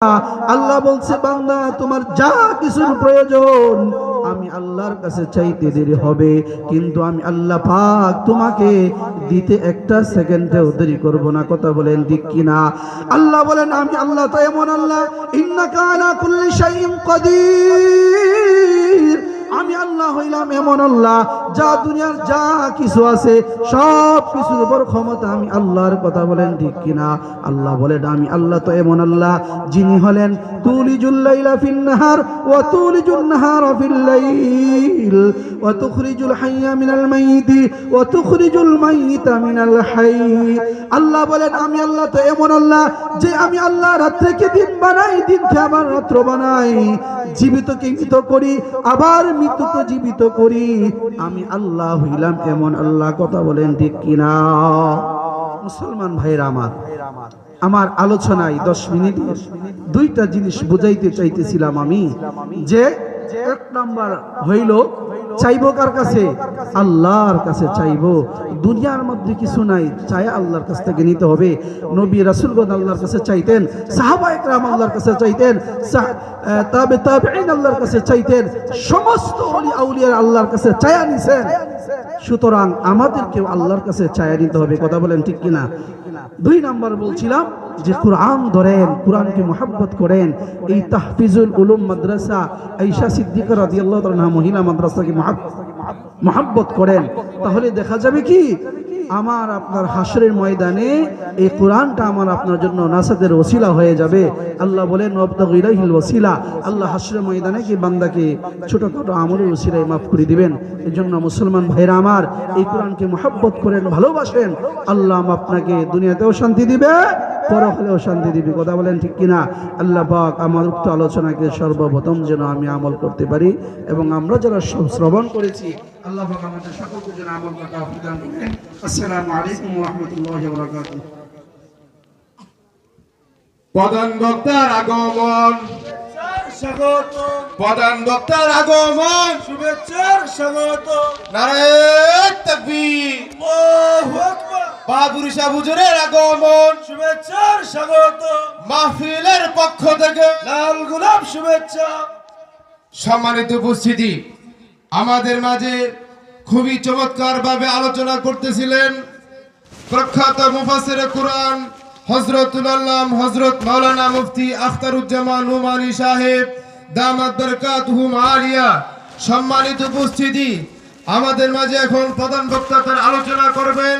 আল্লাহ বলছে বান্দা তোমার যা কিছুর প্রয়োজন আমি আল্লাহর কাছে চাইতে দেরি হবে, কিন্তু আমি আল্লাহ পাক তোমাকে দিতে একটা সেকেন্ডেও দেরি করব না। কথা বলেন ঠিক কিনা? আল্লাহ বলেন আমি আল্লাহ তো এমন আল্লাহ, ইন্নাকা আলা কুল্লি শাইইন কাদির। আমি আল্লাহ হইলাম এমন আল্লাহ যা দুনিয়ার যা কিছু আছে সব কিছুর উপর ক্ষমতা আমি আল্লাহর। কথা বলেন ঠিক কিনা? আল্লাহ বলেন আমি আল্লাহ তো এমন আল্লাহ যিনি হলেন তুলিজুল লাইলা ফিন নাহার ওয়া তুলিজুন নাহারা ফিল লাইল ওয়া তুখরিজুল হাইয়া মিনাল মাইয়িতি ওয়া তুখরিজুল মাইয়িতা মিনাল হাইয়্যি। আল্লাহ বলেন আমি আল্লাহ তো এমন আল্লাহ যে আমি আল্লাহ রাত্রিকে দিন বানাই, দিনকে আবার রাত্র বানাই, জীবিতকে মৃত করি আবার মৃত্যুকে জীবিত করি। আমি আল্লাহ হইলাম এমন আল্লাহ। কথা বলেন ঠিক কিনা? মুসলমান ভাইরা আমার আলোচনায় 10 মিনিট দুইটা জিনিস বুঝাইতে চাইতেছিলাম আমি, যে এক নাম্বার হইল চাইবো কার কাছে? আল্লাহর কাছে চাইবো। দুনিয়ার মধ্যে কিছু নাই, চাই আল্লাহর কাছ থেকে নিতে হবে। নবী রাসূলগণ আল্লাহর কাছে চাইতেন, সাহাবায়ে কেরাম আল্লাহর কাছে চাইতেন, তাবেঈন আল্লাহর কাছে চাইতেন, সমস্ত ওলি আউলিয়া আল্লাহর কাছে চায়া নিছেন। সুতরাং আমাদেরকেও আল্লাহর কাছে চায়া নিতে হবে। কথা বলেন ঠিক কিনা? 2 নাম্বার বলছিলাম যে কোরআন ধরেন, কোরআনকে মহব্বত করেন। এই তাহফিজুল উলুম মাদ্রাসা আয়েশা সিদ্দিকা রাদিয়াল্লাহু তাআলা মহিলা মাদ্রাসাকে মহব্বত করেন, তাহলে দেখা যাবে কি আমার আপনার হাসরের ময়দানে এই কোরআনটা আমার আপনার জন্য নাসাতের ওসিলা হয়ে যাবে। আল্লাহ বলেন ওয়াবতাগু ইলাইহিল ওসিলা। আল্লাহ হাসরের ময়দানে কি বান্দাকে ছোটখাটো আমলের ওসিলায় মাফ করে দিবেন। এজন্য মুসলমান ভাইরা আমার এই কোরআনকে মহব্বত করেন, ভালোবাসেন, আল্লাহ আপনাকে দুনিয়াতেও শান্তি দিবে, পরকালেও শান্তি দিবে। কথা বলেন ঠিক কিনা? আল্লাহ পাক আমার উক্ত আলোচনাকে সর্বপ্রথম যেন আমি আমল করতে পারি, এবং আমরা যারা শ্রবণ করেছি আল্লাহ পাক আমাদের সকলকে যেন আমল করার তৌফিক দান করেন। আসসালামু আলাইকুম ওয়া রাহমাতুল্লাহি ওয়া বারাকাতুহু। প্রধান বক্তার আগমন, স্বাগত। প্রধান বক্তার আগমন, শুভেচ্ছার স্বাগত। নারায়ে তাকবীর। আল্লাহু আকবার। বাবুরি শাহ হুজুরের আগমন, শুভেচ্ছার স্বাগত। মাহফিলের পক্ষ থেকে লাল গোলাপ শুভেচ্ছা। সম্মানিত উপস্থিতি, আমাদের মাঝে খুবই চমৎকার ভাবে আলোচনা করতেছিলেন প্রখ্যাত মুফাসসিরে কুরআন হযরতুল আল্লাম হযরত মাওলানা মুফতি আখতারুজ্জামান নোমানী সাহেব দামাত বরকাতুহুম আলিয়া। সম্মানিত উপস্থিতি, আমাদের মাঝে এখন প্রধান বক্তা তার আলোচনা করবেন।